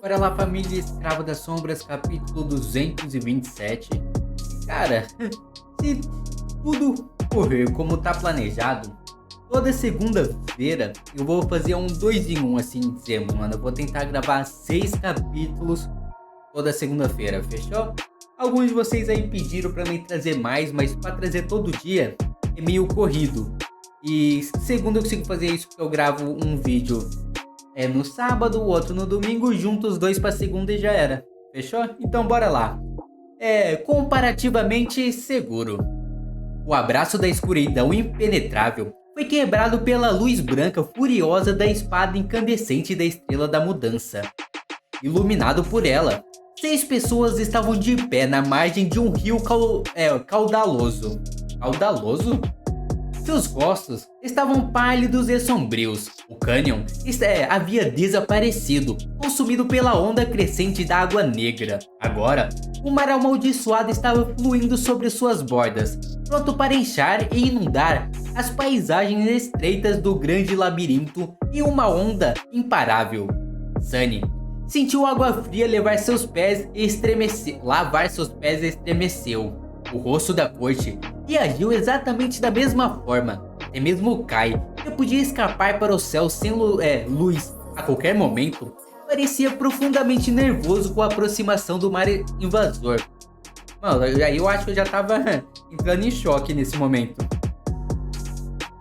Bora lá, família Escrava das Sombras, capítulo 227. Cara, se tudo correr como tá planejado, toda segunda-feira eu vou fazer um 2 em 1, assim dizendo, mano. Eu vou tentar gravar 6 capítulos toda segunda-feira, fechou? Alguns de vocês aí pediram pra mim trazer mais, mas pra trazer todo dia é meio corrido. E segunda eu consigo fazer isso porque eu gravo um vídeo no sábado, o outro no domingo, junto os dois pra segunda e já era. Fechou? Então bora lá. É comparativamente seguro. O abraço da escuridão impenetrável foi quebrado pela luz branca furiosa da espada incandescente da Estrela da Mudança. Iluminado por ela, 6 pessoas estavam de pé na margem de um rio caudaloso. Caudaloso? Seus rostos estavam pálidos e sombrios. O cânion havia desaparecido, consumido pela onda crescente da água negra. Agora, o mar amaldiçoado estava fluindo sobre suas bordas, pronto para inchar e inundar as paisagens estreitas do grande labirinto em uma onda imparável. Sunny sentiu água fria lavar seus pés e estremeceu. O rosto da corte reagiu exatamente da mesma forma. Até mesmo Kai, que podia escapar para o céu sem luz a qualquer momento, parecia profundamente nervoso com a aproximação do mar invasor. Mano, aí eu acho que eu já tava entrando em choque nesse momento.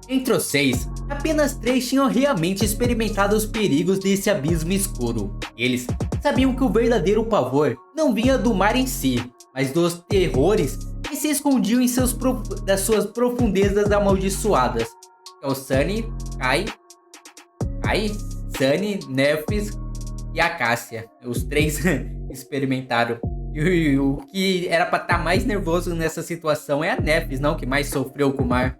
Entre os 6, apenas 3 tinham realmente experimentado os perigos desse abismo escuro. Eles sabiam que o verdadeiro pavor não vinha do mar em si, mas dos terrores que se escondiam em das suas profundezas amaldiçoadas. É o Sunny, Kai, Sunny, Nephis e a Cássia. Os 3 experimentaram. E o que era pra estar mais nervoso nessa situação é a Nephis, não, que mais sofreu com o mar.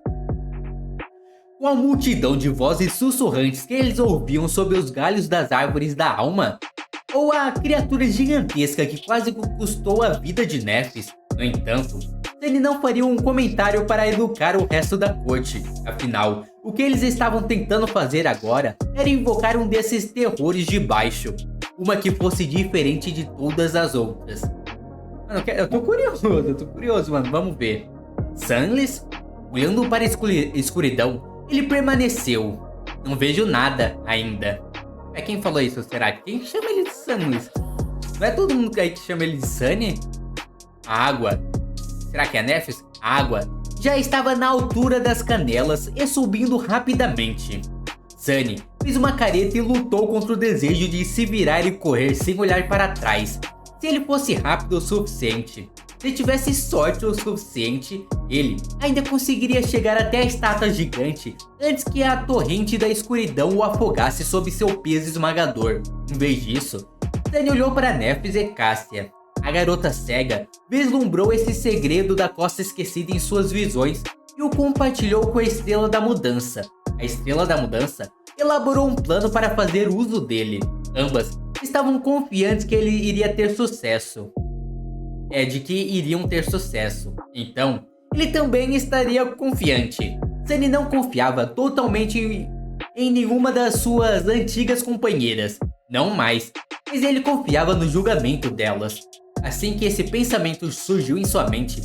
Com a multidão de vozes sussurrantes que eles ouviam sob os galhos das árvores da alma, ou a criatura gigantesca que quase custou a vida de Nephis. No entanto, ele não faria um comentário para educar o resto da corte. Afinal, o que eles estavam tentando fazer agora era invocar um desses terrores de baixo, uma que fosse diferente de todas as outras. Mano, eu tô curioso, mano, vamos ver. Sunless, olhando para a escuridão, ele permaneceu. Não vejo nada ainda. É quem falou isso, será? Quem chama ele de Sunless? Não é todo mundo aí que chama ele de Sunny? A água. Será que é a Nephis? A água já estava na altura das canelas e subindo rapidamente. Sunny fez uma careta e lutou contra o desejo de se virar e correr sem olhar para trás. Se ele fosse rápido o suficiente, se tivesse sorte o suficiente, ele ainda conseguiria chegar até a estátua gigante antes que a torrente da escuridão o afogasse sob seu peso esmagador. Em vez disso, Sunny olhou para Nephis e Cássia. A garota cega vislumbrou esse segredo da Costa Esquecida em suas visões e o compartilhou com a Estrela da Mudança. A Estrela da Mudança elaborou um plano para fazer uso dele. Ambas estavam confiantes que ele iria ter sucesso. De que iriam ter sucesso. Então, ele também estaria confiante. Sunny não confiava totalmente em nenhuma das suas antigas companheiras. Não mais. Mas ele confiava no julgamento delas. Assim que esse pensamento surgiu em sua mente,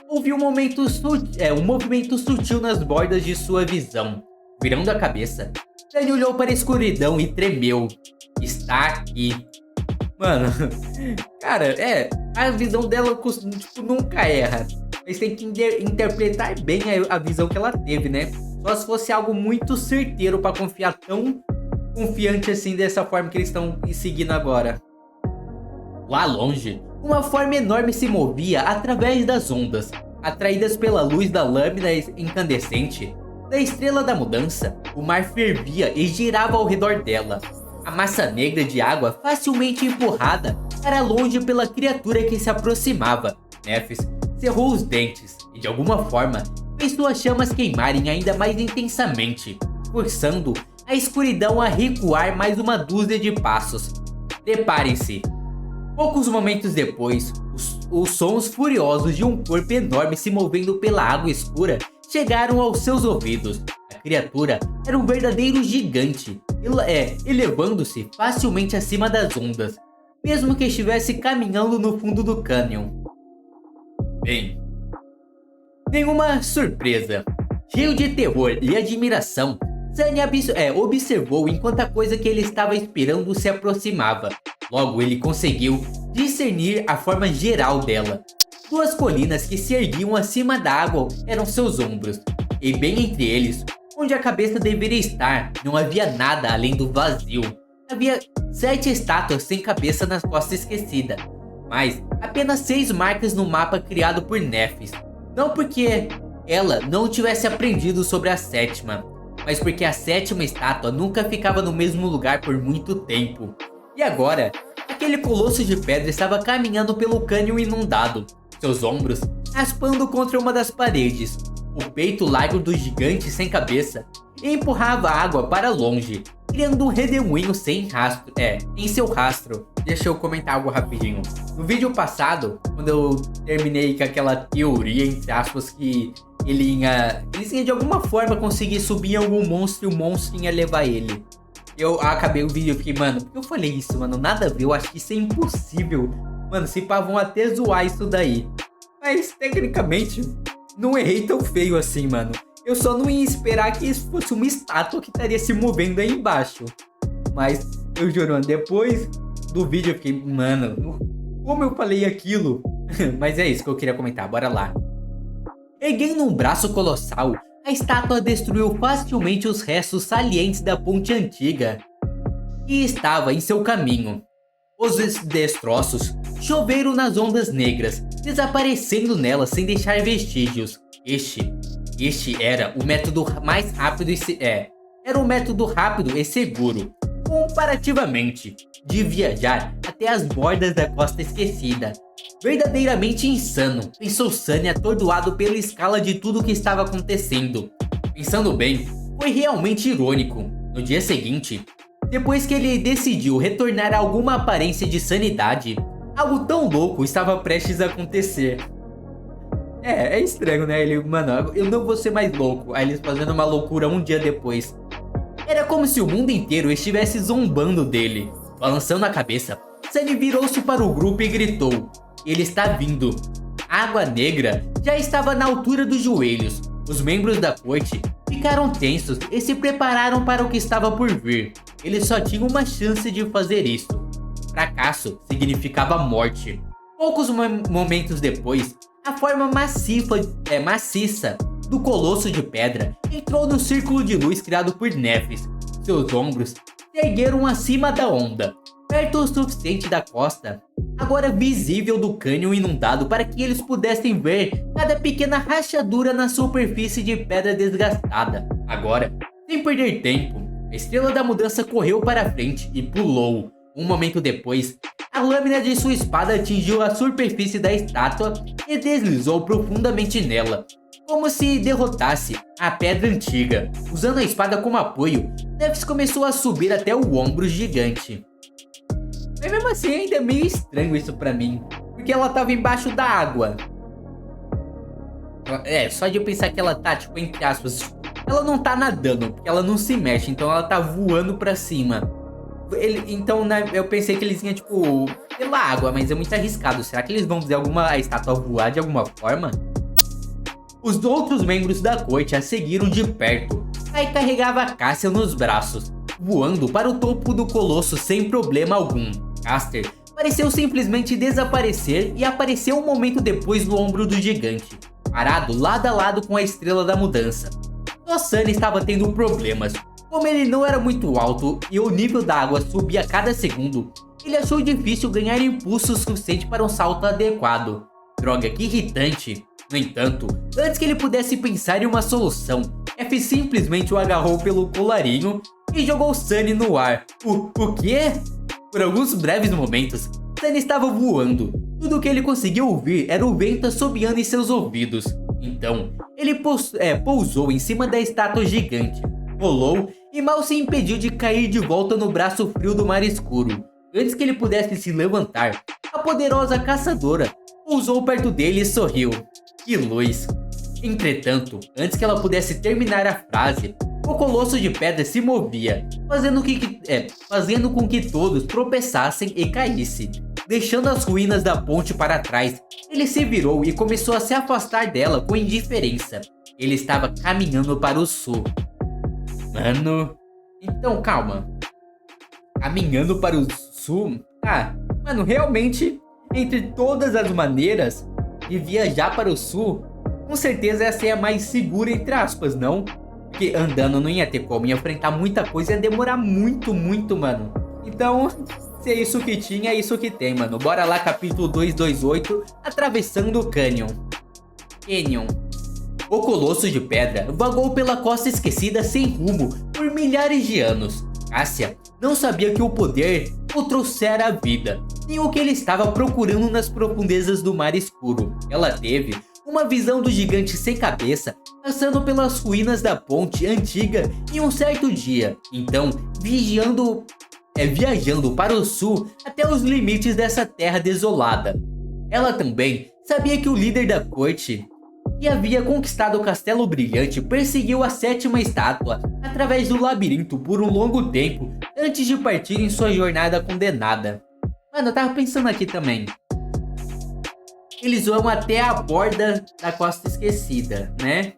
houve um movimento sutil nas bordas de sua visão. Virando a cabeça, Sunny olhou para a escuridão e tremeu. Está aqui. Mano, cara, a visão dela nunca erra. Mas tem que interpretar bem a visão que ela teve, né? Só se fosse algo muito certeiro para confiar tão confiante assim dessa forma que eles estão seguindo agora. Lá longe, uma forma enorme se movia através das ondas, atraídas pela luz da lâmina incandescente da Estrela da Mudança. O mar fervia e girava ao redor dela. A massa negra de água facilmente empurrada para longe pela criatura que se aproximava. Nephis cerrou os dentes e de alguma forma fez suas chamas queimarem ainda mais intensamente, forçando a escuridão a recuar mais uma dúzia de passos. Preparem-se. Poucos momentos depois, os sons furiosos de um corpo enorme se movendo pela água escura chegaram aos seus ouvidos. A criatura era um verdadeiro gigante, elevando-se facilmente acima das ondas. mesmo que estivesse caminhando no fundo do cânion. Bem, nenhuma surpresa. Cheio de terror e admiração, Sunny observou enquanto a coisa que ele estava esperando se aproximava. Logo ele conseguiu discernir a forma geral dela. Duas colinas que se erguiam acima da água eram seus ombros, e bem entre eles, onde a cabeça deveria estar, não havia nada além do vazio. Havia 7 estátuas sem cabeça na costa esquecida, mas apenas 6 marcas no mapa criado por Nephis. Não porque ela não tivesse aprendido sobre a sétima, mas porque a sétima estátua nunca ficava no mesmo lugar por muito tempo. E agora, aquele colosso de pedra estava caminhando pelo cânion inundado, seus ombros raspando contra uma das paredes, o peito largo do gigante sem cabeça, e empurrava a água para longe, criando um redemoinho sem rastro, em seu rastro. Deixa eu comentar algo rapidinho. No vídeo passado, quando eu terminei com aquela teoria, entre aspas, que ele ia de alguma forma conseguir subir em algum monstro e o monstro ia levar ele. Eu acabei o vídeo e fiquei, mano, por que eu falei isso, mano? Nada a ver, eu acho que isso é impossível. Mano, se pá, vão até zoar isso daí. Mas, tecnicamente, não errei tão feio assim, mano. Eu só não ia esperar que isso fosse uma estátua que estaria se movendo aí embaixo. Mas, eu juro, depois do vídeo eu fiquei, mano, como eu falei aquilo? Mas é isso que eu queria comentar, bora lá. Erguendo um braço colossal, a estátua destruiu facilmente os restos salientes da ponte antiga que estava em seu caminho. Os destroços choveram nas ondas negras, desaparecendo nelas sem deixar vestígios. Este era o método mais rápido era um método rápido e seguro, comparativamente, de viajar até as bordas da costa esquecida. Verdadeiramente insano, pensou Sunny atordoado pela escala de tudo que estava acontecendo. Pensando bem, foi realmente irônico. No dia seguinte, depois que ele decidiu retornar a alguma aparência de sanidade, algo tão louco estava prestes a acontecer. É estranho, né? Ele, mano, eu não vou ser mais louco. Aí eles fazendo uma loucura um dia depois. Era como se o mundo inteiro estivesse zombando dele. Balançando a cabeça, Sunny virou-se para o grupo e gritou: "Ele está vindo!" A água negra já estava na altura dos joelhos. Os membros da corte ficaram tensos e se prepararam para o que estava por vir. Eles só tinham uma chance de fazer isso. Fracasso significava morte. Poucos momentos depois, a forma maciça do colosso de pedra entrou no círculo de luz criado por Nephis. Seus ombros se ergueram acima da onda, perto o suficiente da costa, agora visível do cânion inundado, para que eles pudessem ver cada pequena rachadura na superfície de pedra desgastada. Agora, sem perder tempo, a estrela da mudança correu para frente e pulou. Um momento depois, a lâmina de sua espada atingiu a superfície da estátua e deslizou profundamente nela, como se derrotasse a pedra antiga. Usando a espada como apoio, Nephis começou a subir até o ombro gigante. Mas mesmo assim ainda é meio estranho isso pra mim, porque ela tava embaixo da água. Só de eu pensar que ela tá, tipo, entre aspas, ela não tá nadando, porque ela não se mexe, então ela tá voando pra cima. Então, né, eu pensei que eles iam, tipo, pela água, mas é muito arriscado. Será que eles vão fazer a estátua voar de alguma forma? Os outros membros da corte a seguiram de perto. Aí carregava a Cassia nos braços, voando para o topo do colosso sem problema algum. Caster pareceu simplesmente desaparecer e apareceu um momento depois no ombro do gigante, parado lado a lado com a estrela da mudança. Só Sunny estava tendo problemas. Como ele não era muito alto e o nível da água subia a cada segundo, ele achou difícil ganhar impulso suficiente para um salto adequado. Droga, que irritante! No entanto, antes que ele pudesse pensar em uma solução, F simplesmente o agarrou pelo colarinho e jogou Sunny no ar. O quê? Por alguns breves momentos, Sunny estava voando. Tudo o que ele conseguiu ouvir era o vento assobiando em seus ouvidos. Então, ele pousou em cima da estátua gigante, rolou e mal se impediu de cair de volta no braço frio do mar escuro. Antes que ele pudesse se levantar, a poderosa caçadora pousou perto dele e sorriu. Que luz! Entretanto, antes que ela pudesse terminar a frase, O colosso de pedra se movia, fazendo com que todos tropeçassem e caíssem. Deixando as ruínas da ponte para trás, ele se virou e começou a se afastar dela com indiferença. Ele estava caminhando para o sul. Mano... Então, calma. Caminhando para o sul? Ah, mano, realmente, entre todas as maneiras de viajar para o sul, com certeza essa é a mais segura, entre aspas, não? Porque andando não ia ter como, ia enfrentar muita coisa, ia demorar muito, mano. Então, se é isso que tinha, é isso que tem, mano. Bora lá, capítulo 228, Atravessando o Canyon. O colosso de pedra vagou pela costa esquecida sem rumo por milhares de anos. Cássia não sabia que o poder o trouxera à vida, nem o que ele estava procurando nas profundezas do mar escuro. Ela teve uma visão do gigante sem cabeça, passando pelas ruínas da ponte antiga em um certo dia. Então, viajando para o sul até os limites dessa terra desolada. Ela também sabia que o líder da corte, que havia conquistado o Castelo Brilhante, perseguiu a sétima estátua através do labirinto por um longo tempo antes de partir em sua jornada condenada. Mano, eu tava pensando aqui também. Eles vão até a borda da Costa Esquecida, né?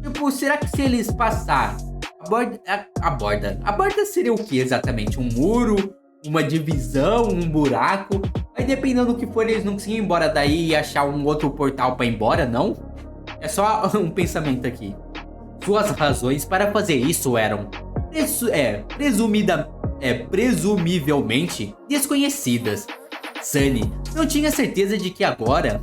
Tipo, será que se eles passar a borda seria o que exatamente? Um muro? Uma divisão? Um buraco? Aí dependendo do que for, eles não conseguem ir embora daí e achar um outro portal pra ir embora, não? É só um pensamento aqui. Suas razões para fazer isso eram presumivelmente desconhecidas. Sunny não tinha certeza de que agora...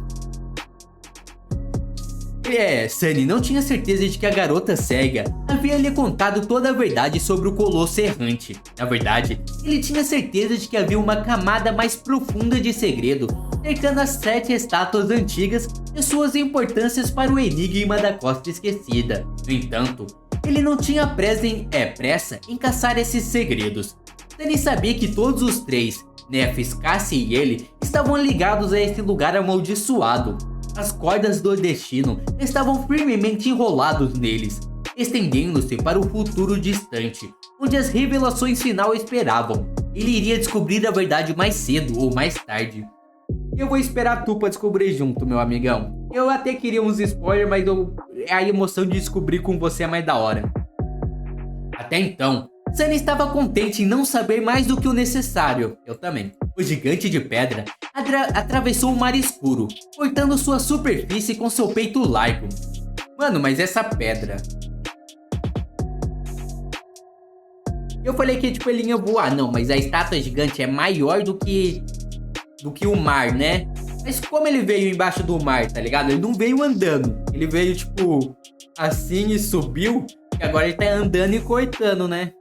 Sunny não tinha certeza de que a garota cega havia lhe contado toda a verdade sobre o Colosso Errante. Na verdade, ele tinha certeza de que havia uma camada mais profunda de segredo cercando as 7 estátuas antigas e suas importâncias para o enigma da Costa Esquecida. No entanto, ele não tinha pressa em caçar esses segredos. Sunny sabia que todos os três, Nefes, Cassie e ele, estavam ligados a esse lugar amaldiçoado. As cordas do destino estavam firmemente enrolados neles, estendendo-se para o futuro distante, onde as revelações final esperavam. Ele iria descobrir a verdade mais cedo ou mais tarde. Eu vou esperar tu pra descobrir junto, meu amigão. Eu até queria uns spoilers, mas a emoção de descobrir com você é mais da hora. Até então, Sunny estava contente em não saber mais do que o necessário. Eu também. O gigante de pedra atravessou o mar escuro, cortando sua superfície com seu peito largo. Mano, mas essa pedra... Eu falei que tipo, ele ia voar. Não, mas a estátua gigante é maior do que o mar, né? Mas como ele veio embaixo do mar, tá ligado? Ele não veio andando. Ele veio, tipo, assim e subiu. E agora ele tá andando e cortando, né?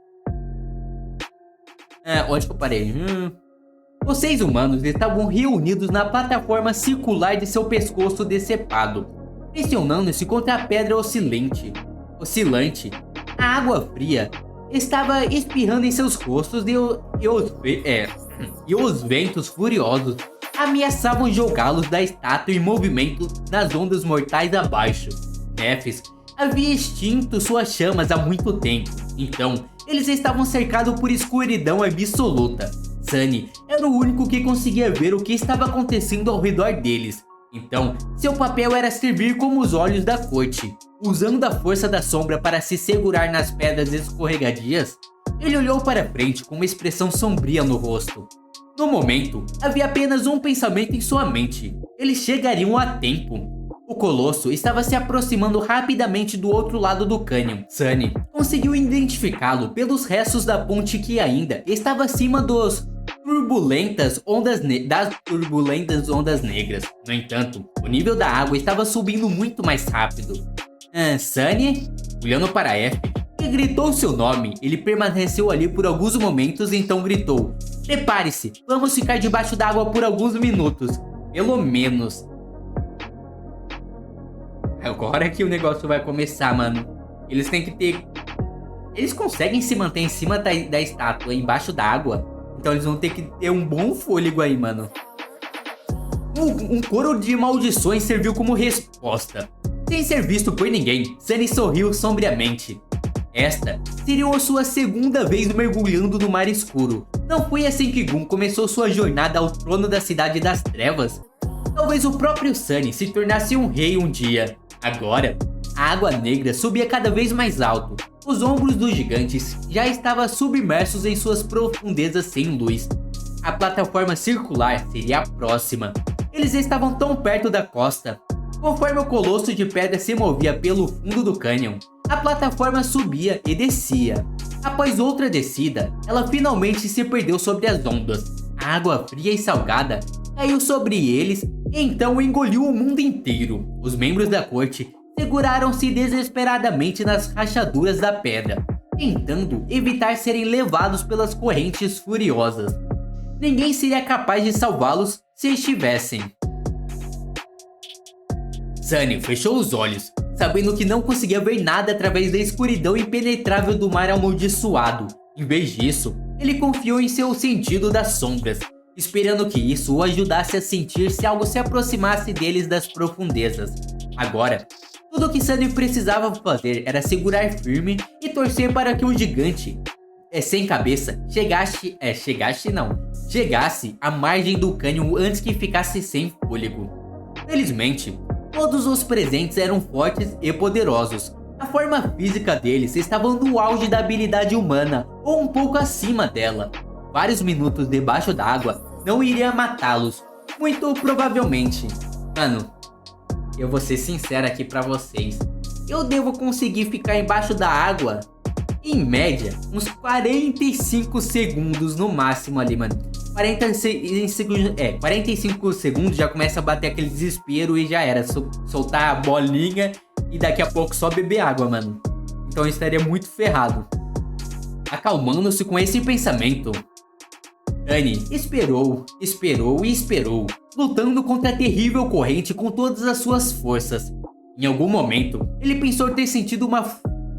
Onde que eu parei? Os 6 humanos estavam reunidos na plataforma circular de seu pescoço decepado, pressionando-se contra a pedra oscilante. A água fria estava espirrando em seus rostos e os ventos furiosos ameaçavam jogá-los da estátua em movimento nas ondas mortais abaixo. Nefes havia extinto suas chamas há muito tempo, então eles estavam cercados por escuridão absoluta. Sunny era o único que conseguia ver o que estava acontecendo ao redor deles. Então, seu papel era servir como os olhos da corte. Usando a força da sombra para se segurar nas pedras escorregadias, ele olhou para frente com uma expressão sombria no rosto. No momento, havia apenas um pensamento em sua mente. Eles chegariam a tempo. O colosso estava se aproximando rapidamente do outro lado do cânion. Sunny conseguiu identificá-lo pelos restos da ponte que ainda estava acima das turbulentas ondas negras. No entanto, o nível da água estava subindo muito mais rápido. Sunny, olhando para F, e gritou seu nome. Ele permaneceu ali por alguns momentos, então gritou: "Prepare-se, vamos ficar debaixo d'água por alguns minutos. Pelo menos." Agora que o negócio vai começar, mano. Eles têm que ter... Eles conseguem se manter em cima da estátua, embaixo d'água. Então eles vão ter que ter um bom fôlego aí, mano. Um coro de maldições serviu como resposta. Sem ser visto por ninguém, Sunny sorriu sombriamente. Esta seria a sua segunda vez mergulhando no mar escuro. Não foi assim que Gon começou sua jornada ao trono da Cidade das Trevas? Talvez o próprio Sunny se tornasse um rei um dia. Agora, a água negra subia cada vez mais alto. Os ombros dos gigantes já estavam submersos em suas profundezas sem luz. A plataforma circular seria a próxima. Eles estavam tão perto da costa. Conforme o colosso de pedra se movia pelo fundo do cânion, a plataforma subia e descia. Após outra descida, ela finalmente se perdeu sobre as ondas. A água fria e salgada caiu sobre eles e então engoliu o mundo inteiro. Os membros da corte seguraram-se desesperadamente nas rachaduras da pedra, tentando evitar serem levados pelas correntes furiosas. Ninguém seria capaz de salvá-los se estivessem. Sunny fechou os olhos, sabendo que não conseguia ver nada através da escuridão impenetrável do mar amaldiçoado. Em vez disso, ele confiou em seu sentido das sombras, esperando que isso o ajudasse a sentir se algo se aproximasse deles das profundezas. Agora, tudo o que Sunny precisava fazer era segurar firme e torcer para que o gigante sem cabeça chegasse à margem do cânion antes que ficasse sem fôlego. Felizmente, todos os presentes eram fortes e poderosos. A forma física deles estava no auge da habilidade humana, ou um pouco acima dela. Vários minutos debaixo d'água não iria matá-los, muito provavelmente. Mano, eu vou ser sincero aqui pra vocês. Eu devo conseguir ficar embaixo da água, em média, uns 45 segundos no máximo ali, mano. 45 segundos já começa a bater aquele desespero e já era. Soltar a bolinha e daqui a pouco só beber água, mano. Então eu estaria muito ferrado. Acalmando-se com esse pensamento, Sunny esperou, lutando contra a terrível corrente com todas as suas forças. Em algum momento, ele pensou ter sentido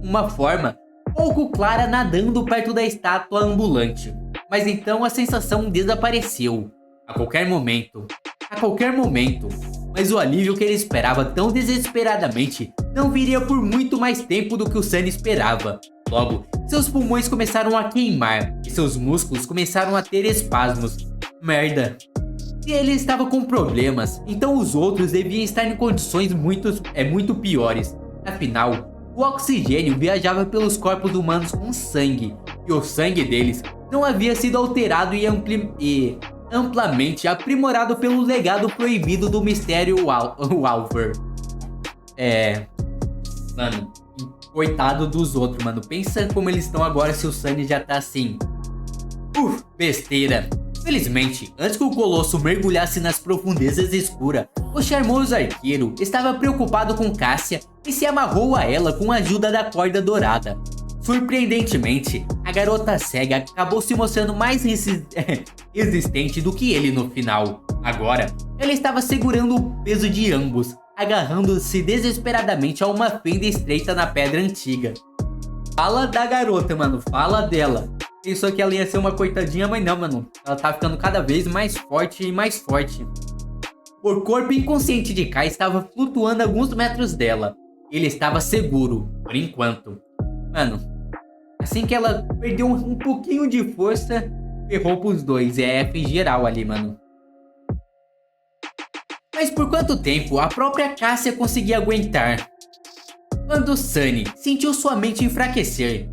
uma forma pouco clara nadando perto da estátua ambulante. Mas então a sensação desapareceu. A qualquer momento. Mas o alívio que ele esperava tão desesperadamente não viria por muito mais tempo do que o Sunny esperava. Logo, seus pulmões começaram a queimar e seus músculos começaram a ter espasmos. Merda. Se ele estava com problemas, então os outros deviam estar em condições muito piores. Afinal, o oxigênio viajava pelos corpos humanos com sangue, e o sangue deles não havia sido alterado e amplamente aprimorado pelo legado proibido do mistério Walver. Mano, coitado dos outros, mano. Pensa como eles estão agora se o Sunny já tá assim. Besteira. Felizmente, antes que o Colosso mergulhasse nas profundezas escuras, o charmoso arqueiro estava preocupado com Cassia e se amarrou a ela com a ajuda da corda dourada. Surpreendentemente, a garota cega acabou se mostrando mais resistente do que ele no final. Agora, ela estava segurando o peso de ambos, agarrando-se desesperadamente a uma fenda estreita na pedra antiga. Fala da garota, mano, fala dela. Pensou que ela ia ser uma coitadinha, mas não, mano. Ela tá ficando cada vez mais forte e mais forte. O corpo inconsciente de Kai estava flutuando a alguns metros dela. Ele estava seguro, por enquanto. Mano, assim que ela perdeu um pouquinho de força, ferrou pros dois. É F geral ali, mano. Mas por quanto tempo a própria Cassia conseguia aguentar? Quando Sunny sentiu sua mente enfraquecer,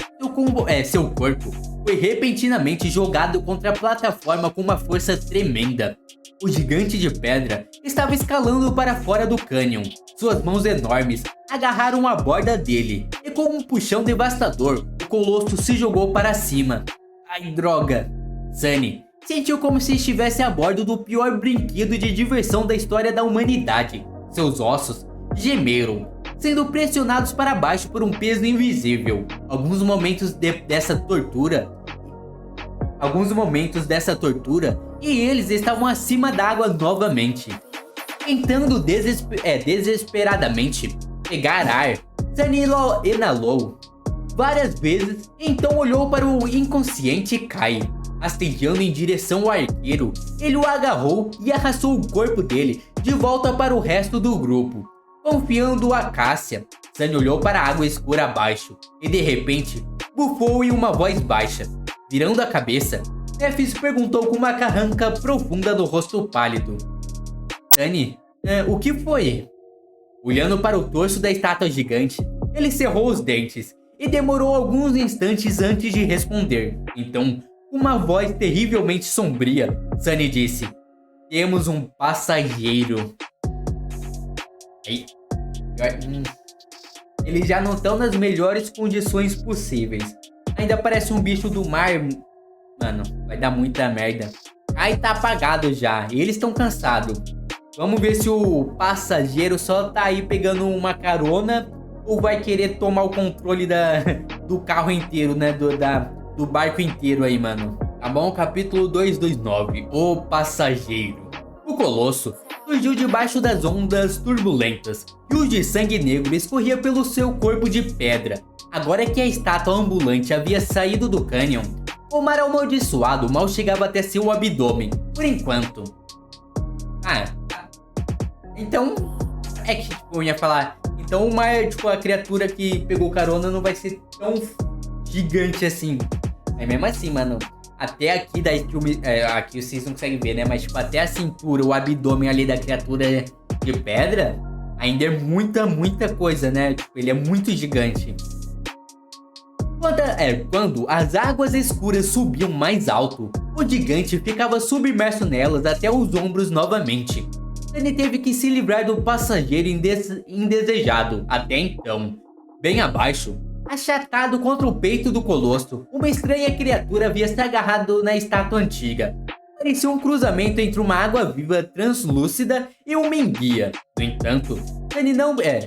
seu corpo foi repentinamente jogado contra a plataforma com uma força tremenda. O gigante de pedra estava escalando para fora do cânion. Suas mãos enormes agarraram a borda dele e com um puxão devastador, o Colosso se jogou para cima. Ai, droga! Sunny sentiu como se estivesse a bordo do pior brinquedo de diversão da história da humanidade. Seus ossos gemeram, sendo pressionados para baixo por um peso invisível. Alguns momentos dessa tortura e eles estavam acima d'água novamente. Tentando desesperadamente pegar ar, Sunny inalou várias vezes, então olhou para o inconsciente Kai. Rastejando em direção ao arqueiro, ele o agarrou e arrastou o corpo dele de volta para o resto do grupo. Confiando a Cássia, Sunny olhou para a água escura abaixo e de repente bufou em uma voz baixa. Virando a cabeça, Nephis perguntou com uma carranca profunda no rosto pálido. Sunny, o que foi? Olhando para o torso da estátua gigante, ele cerrou os dentes e demorou alguns instantes antes de responder. Então, com uma voz terrivelmente sombria, Sunny disse: temos um passageiro. Eles já não estão nas melhores condições possíveis. Ainda parece um bicho do mar. Mano, vai dar muita merda. Aí tá apagado já, e eles estão cansados. Vamos ver se o passageiro só tá aí pegando uma carona ou vai querer tomar o controle do carro inteiro, né? Do barco inteiro aí, mano. Tá bom? Capítulo 229. O passageiro. O colosso surgiu debaixo das ondas turbulentas e o de sangue negro escorria pelo seu corpo de pedra. Agora que a estátua ambulante havia saído do cânion, o mar amaldiçoado mal chegava até seu abdômen, por enquanto. Então, é que tipo, eu ia falar, então o mar, tipo, a criatura que pegou carona não vai ser tão gigante assim. Mas mesmo assim, mano, até aqui, daí aqui vocês não conseguem ver, né? Mas tipo, até a cintura, o abdômen ali da criatura de pedra, ainda é muita coisa, né? Tipo, ele é muito gigante. Quando as águas escuras subiam mais alto, o gigante ficava submerso nelas até os ombros novamente. Sunny teve que se livrar do passageiro indesejado. Até então, bem abaixo, achatado contra o peito do colosso, uma estranha criatura havia se agarrado na estátua antiga. Parecia um cruzamento entre uma água-viva translúcida e uma enguia. No entanto,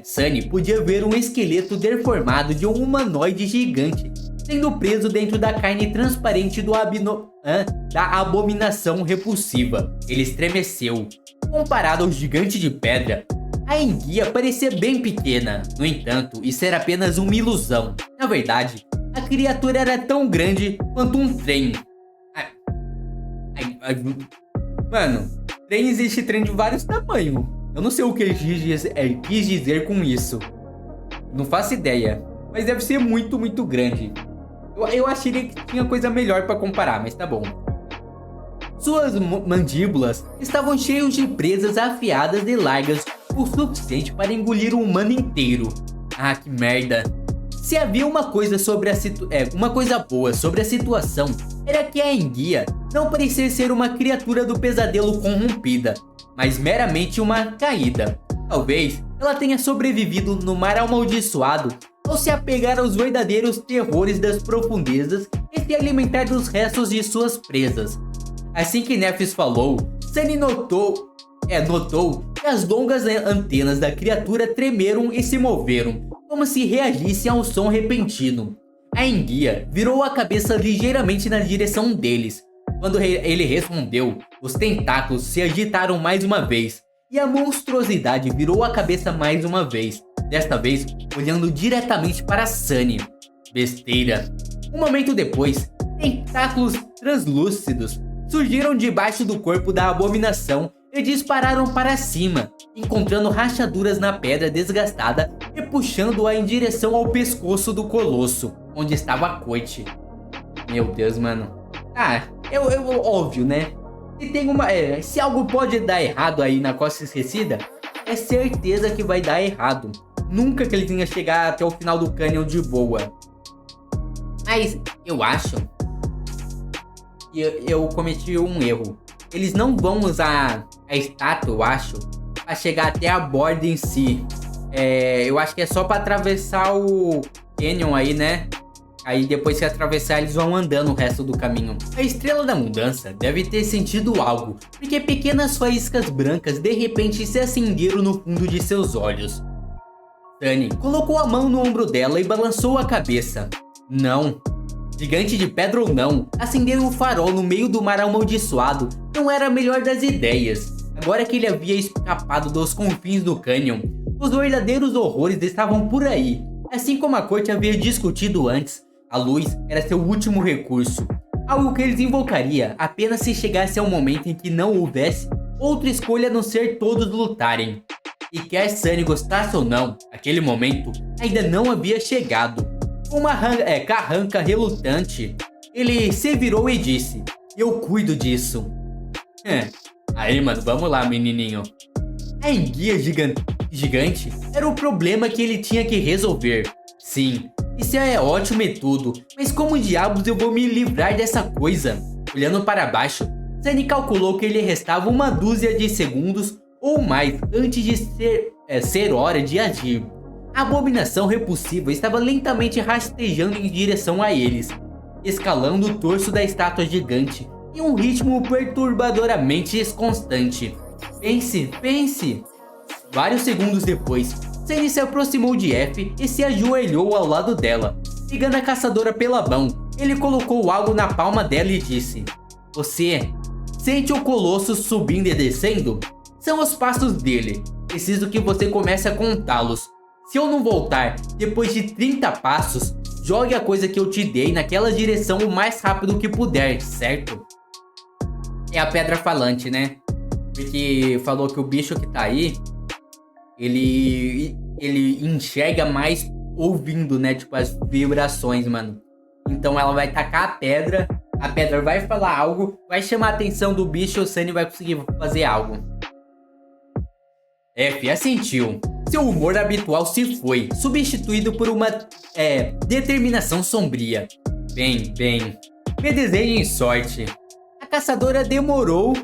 Sunny podia ver um esqueleto deformado de um humanoide gigante sendo preso dentro da carne transparente da abominação repulsiva. Ele estremeceu. Comparado ao gigante de pedra, a enguia parecia bem pequena. No entanto, isso era apenas uma ilusão. Na verdade, a criatura era tão grande quanto um trem. Mano, existe trem de vários tamanhos. Eu não sei o que ele quis dizer com isso. Não faço ideia. Mas deve ser muito grande. Eu acharia que tinha coisa melhor pra comparar, mas tá bom. Suas mandíbulas estavam cheias de presas afiadas e largas o suficiente para engolir um humano inteiro. Ah, que merda. Se havia uma coisa boa sobre a situação, era que a enguia não parecia ser uma criatura do pesadelo corrompida, mas meramente uma caída. Talvez ela tenha sobrevivido no mar amaldiçoado ao se apegar aos verdadeiros terrores das profundezas e se alimentar dos restos de suas presas. Assim que Nephis falou, Sunny notou que as longas antenas da criatura tremeram e se moveram, como se reagissem ao som repentino. A enguia virou a cabeça ligeiramente na direção deles. Quando ele respondeu, os tentáculos se agitaram mais uma vez, e a monstruosidade virou a cabeça mais uma vez, desta vez olhando diretamente para Sunny. Besteira. Um momento depois, tentáculos translúcidos surgiram debaixo do corpo da abominação e dispararam para cima, encontrando rachaduras na pedra desgastada e puxando-a em direção ao pescoço do colosso, onde estava a coite. Meu Deus, mano. Óbvio, né? Se algo pode dar errado aí na Costa Esquecida, é certeza que vai dar errado. Nunca que eles iam chegar até o final do cânion de boa. Mas eu acho que eu cometi um erro. Eles não vão usar a estátua, eu acho, pra chegar até a borda em si. Eu acho que é só pra atravessar o cânion aí, né? Aí depois que atravessar, eles vão andando o resto do caminho. A Estrela da Mudança deve ter sentido algo, porque pequenas faíscas brancas de repente se acenderam no fundo de seus olhos. Sunny colocou a mão no ombro dela e balançou a cabeça. Não. Gigante de pedra ou não, acender um farol no meio do mar amaldiçoado não era a melhor das ideias. Agora que ele havia escapado dos confins do cânion, os verdadeiros horrores estavam por aí. Assim como a corte havia discutido antes, a luz era seu último recurso. Algo que eles invocariam apenas se chegasse ao momento em que não houvesse outra escolha a não ser todos lutarem. E quer Sunny gostasse ou não, aquele momento ainda não havia chegado. Com uma carranca relutante, ele se virou e disse: "Eu cuido disso." Aí, mano, vamos lá, menininho. A enguia gigante era o problema que ele tinha que resolver. Sim, isso é ótimo e tudo, mas como diabos eu vou me livrar dessa coisa? Olhando para baixo, Sunny calculou que lhe restava uma dúzia de segundos ou mais antes de ser hora de agir. A abominação repulsiva estava lentamente rastejando em direção a eles, escalando o torso da estátua gigante em um ritmo perturbadoramente constante. Pense! Vários segundos depois, Sunny se aproximou de F e se ajoelhou ao lado dela. Pegando a caçadora pela mão, ele colocou algo na palma dela e disse: "Você sente o colosso subindo e descendo? São os passos dele. Preciso que você comece a contá-los. Se eu não voltar depois de 30 passos, jogue a coisa que eu te dei naquela direção o mais rápido que puder, certo?" É a pedra falante, né? Porque falou que o bicho que tá aí, ele enxerga mais ouvindo, né? Tipo, as vibrações, mano. Então ela vai tacar a pedra vai falar algo, vai chamar a atenção do bicho e o Sunny vai conseguir fazer algo. F assentiu. Seu humor habitual se foi, substituído por uma determinação sombria. Bem, me desejem sorte. A caçadora demorou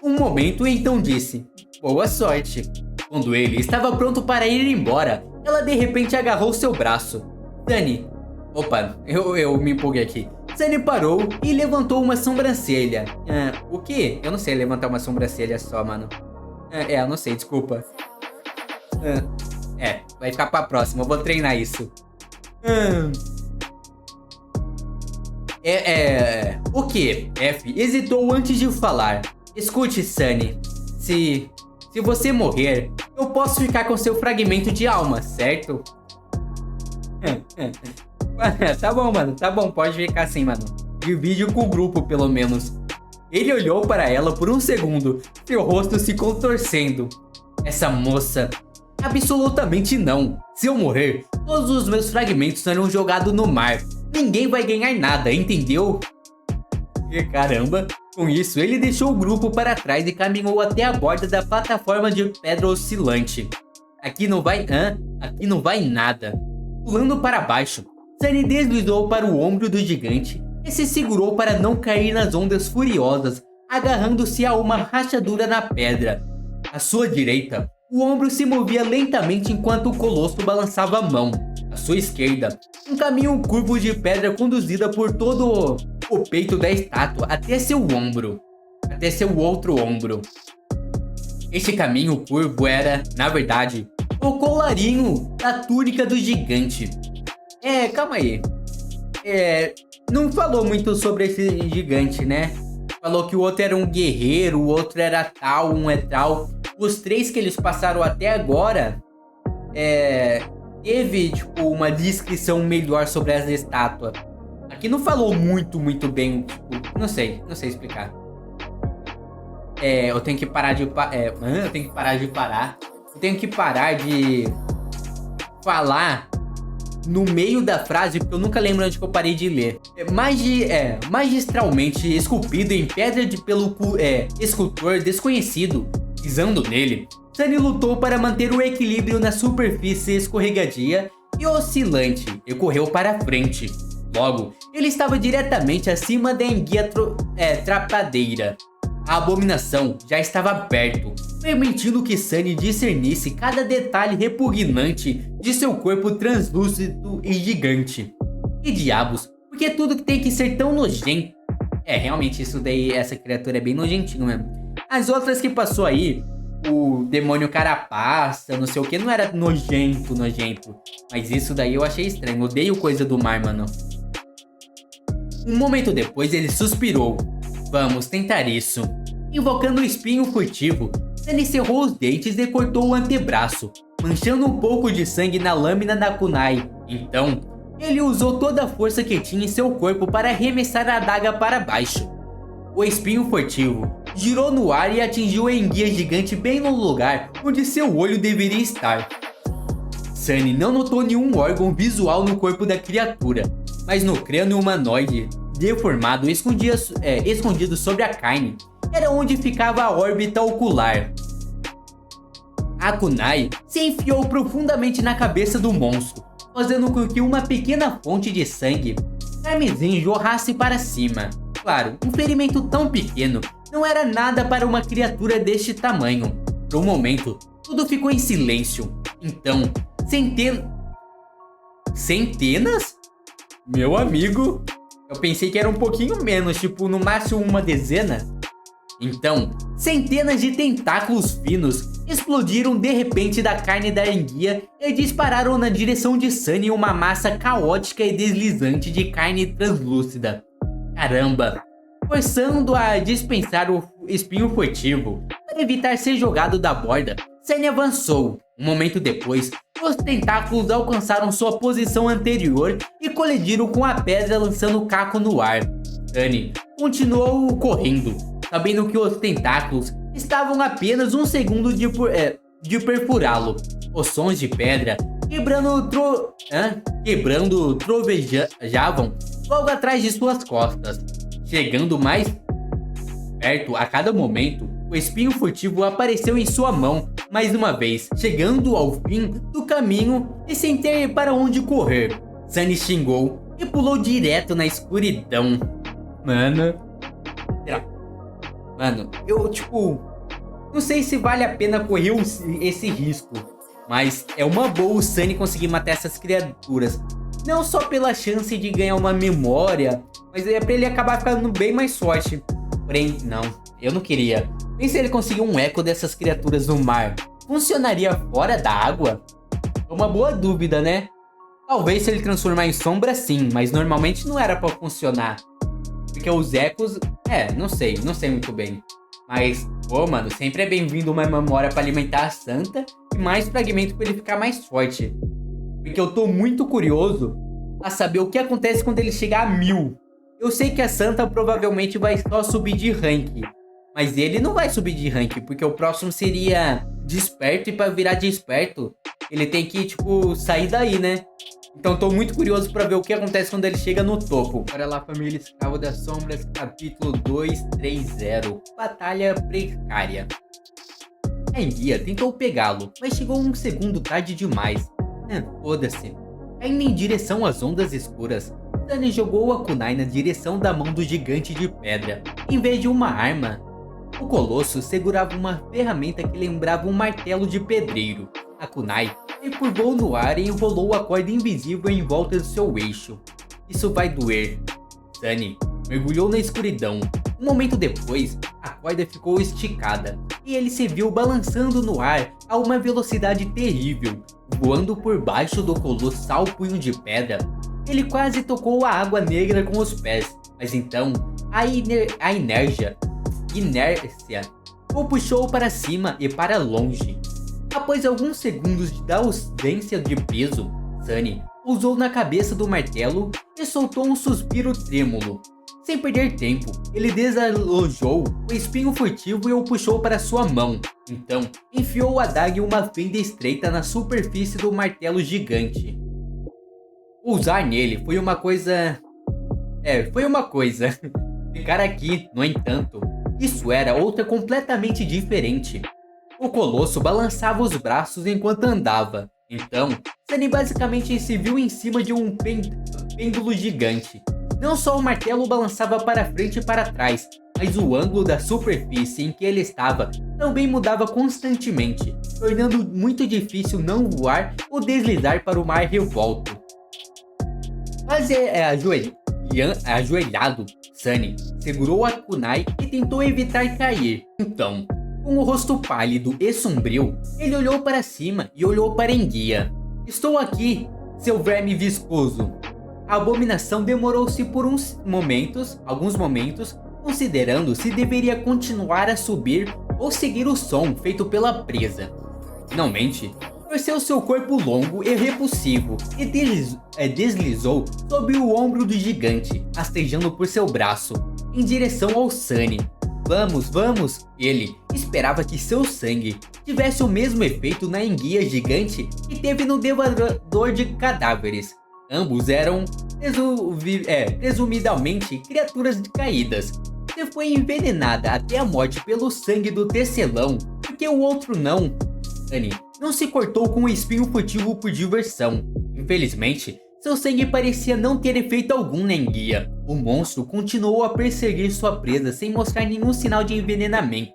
um momento e então disse: "Boa sorte." Quando ele estava pronto para ir embora, ela de repente agarrou seu braço. Sunny... Opa, eu me empolguei aqui. Sunny parou e levantou uma sobrancelha. O quê? Eu não sei levantar uma sobrancelha só, mano. Eu não sei, desculpa. Vai ficar pra próxima, eu vou treinar isso. O que? F hesitou antes de falar. Escute, Sunny. Se você morrer, eu posso ficar com seu fragmento de alma, certo? Tá bom, mano, tá bom, pode ficar assim, mano. Divide com o grupo, pelo menos. Ele olhou para ela por um segundo, seu rosto se contorcendo. Essa moça... Absolutamente não. Se eu morrer, todos os meus fragmentos serão jogados no mar. Ninguém vai ganhar nada, entendeu? E caramba. Com isso, ele deixou o grupo para trás e caminhou até a borda da plataforma de pedra oscilante. Aqui não vai nada. Pulando para baixo, Sunny deslizou para o ombro do gigante e se segurou para não cair nas ondas furiosas, agarrando-se a uma rachadura na pedra. À sua direita, o ombro se movia lentamente enquanto o colosso balançava a mão. À sua esquerda, um caminho curvo de pedra conduzida por todo o peito da estátua até seu outro ombro. Este caminho curvo era, na verdade, o colarinho da túnica do gigante. Calma aí. Não falou muito sobre esse gigante, né? Falou que o outro era um guerreiro, o outro era tal, um é tal. Os três que eles passaram até agora, teve, tipo, uma descrição melhor sobre essa estátua. Aqui não falou muito bem, tipo, não sei explicar. Eu tenho que parar de falar no meio da frase, porque eu nunca lembro onde que eu parei de ler. Magistralmente esculpido em pedra pelo escultor desconhecido, pisando nele, Sunny lutou para manter o equilíbrio na superfície escorregadia e oscilante e correu para frente. Logo, ele estava diretamente acima da enguia trapadeira. A abominação já estava perto, permitindo que Sunny discernisse cada detalhe repugnante de seu corpo translúcido e gigante. Que diabos, por que tudo que tem que ser tão nojento? Realmente isso daí, essa criatura é bem nojentinho mesmo. As outras que passou aí, o demônio carapaça, não sei o que, não era nojento. Mas isso daí eu achei estranho, odeio coisa do mar, mano. Um momento depois ele suspirou. Vamos tentar isso. Invocando o espinho furtivo, Sunny cerrou os dentes e cortou o antebraço, manchando um pouco de sangue na lâmina da kunai. Então, ele usou toda a força que tinha em seu corpo para arremessar a adaga para baixo. O espinho furtivo girou no ar e atingiu a enguia gigante bem no lugar onde seu olho deveria estar. Sunny não notou nenhum órgão visual no corpo da criatura, mas no crânio humanoide deformado escondido sobre a carne era onde ficava a órbita ocular. A kunai se enfiou profundamente na cabeça do monstro, fazendo com que uma pequena fonte de sangue carmesim jorrasse para cima. Claro, um ferimento tão pequeno não era nada para uma criatura deste tamanho. Por um momento, tudo ficou em silêncio. Então, centenas? Meu amigo, eu pensei que era um pouquinho menos, tipo no máximo uma dezena. Então, centenas de tentáculos finos explodiram de repente da carne da enguia e dispararam na direção de Sunny uma massa caótica e deslizante de carne translúcida. Caramba! Forçando a dispensar o espinho furtivo para evitar ser jogado da borda, Sunny avançou. Um momento depois, os tentáculos alcançaram sua posição anterior e colidiram com a pedra, lançando o caco no ar. Sunny continuou correndo, sabendo que os tentáculos estavam a apenas um segundo de perfurá-lo. Os sons de pedra quebrando trovejavam logo atrás de suas costas. Chegando mais perto a cada momento, o espinho furtivo apareceu em sua mão mais uma vez, chegando ao fim do caminho e sem ter para onde correr. Sunny xingou e pulou direto na escuridão. Mano, eu não sei se vale a pena correr esse risco, mas é uma boa o Sunny conseguir matar essas criaturas. Não só pela chance de ganhar uma memória, mas é pra ele acabar ficando bem mais forte. Porém, não, eu não queria. Nem se ele conseguir um eco dessas criaturas no mar, funcionaria fora da água? É uma boa dúvida, né? Talvez se ele transformar em sombra sim, mas normalmente não era pra funcionar. Porque os ecos, não sei muito bem. Mas, mano, sempre é bem-vindo uma memória pra alimentar a santa e mais fragmento pra ele ficar mais forte. Porque eu tô muito curioso a saber o que acontece quando ele chegar a 1000. Eu sei que a santa provavelmente vai só subir de rank, mas ele não vai subir de rank, porque o próximo seria desperto, e pra virar desperto, ele tem que, sair daí, né? Então tô muito curioso pra ver o que acontece quando ele chega no topo. Bora lá, família, Escravo das Sombras, capítulo 230, Batalha Precária. A enguia tentou pegá-lo, mas chegou um segundo tarde demais. Foda-se. Caindo em direção às ondas escuras, Sunny jogou a kunai na direção da mão do gigante de pedra, em vez de uma arma. O colosso segurava uma ferramenta que lembrava um martelo de pedreiro. A kunai se curvou no ar e enrolou a corda invisível em volta do seu eixo. Isso vai doer. Sunny mergulhou na escuridão. Um momento depois, a corda ficou esticada e ele se viu balançando no ar a uma velocidade terrível, voando por baixo do colossal punho de pedra. Ele quase tocou a água negra com os pés, mas então a inércia o puxou para cima e para longe. Após alguns segundos de ausência de peso, Sunny pousou na cabeça do martelo e soltou um suspiro trêmulo. Sem perder tempo, ele desalojou o espinho furtivo e o puxou para sua mão. Então, enfiou a adaga em uma fenda estreita na superfície do martelo gigante. Pousar nele foi uma coisa... Ficar aqui, no entanto, isso era outra completamente diferente. O colosso balançava os braços enquanto andava. Então, Sunny basicamente se viu em cima de um pêndulo gigante. Não só o martelo balançava para frente e para trás, mas o ângulo da superfície em que ele estava também mudava constantemente, tornando muito difícil não voar ou deslizar para o mar revolto. Quase ajoelhado, Sunny segurou a kunai e tentou evitar cair. Então, com o rosto pálido e sombrio, ele olhou para cima e olhou para a enguia. "Estou aqui, seu verme viscoso." A abominação demorou-se por alguns momentos, considerando se deveria continuar a subir ou seguir o som feito pela presa. Finalmente, torceu seu corpo longo e repulsivo e deslizou sob o ombro do gigante, rastejando por seu braço. em direção ao Sunny. Vamos, vamos! Ele esperava que seu sangue tivesse o mesmo efeito na enguia gigante que teve no devorador de cadáveres. Ambos eram presumidamente criaturas caídas. Você foi envenenada até a morte pelo sangue do tecelão, porque o outro não. Sunny não se cortou com um espinho furtivo por diversão. Infelizmente, seu sangue parecia não ter efeito algum na enguia. O monstro continuou a perseguir sua presa sem mostrar nenhum sinal de envenenamento.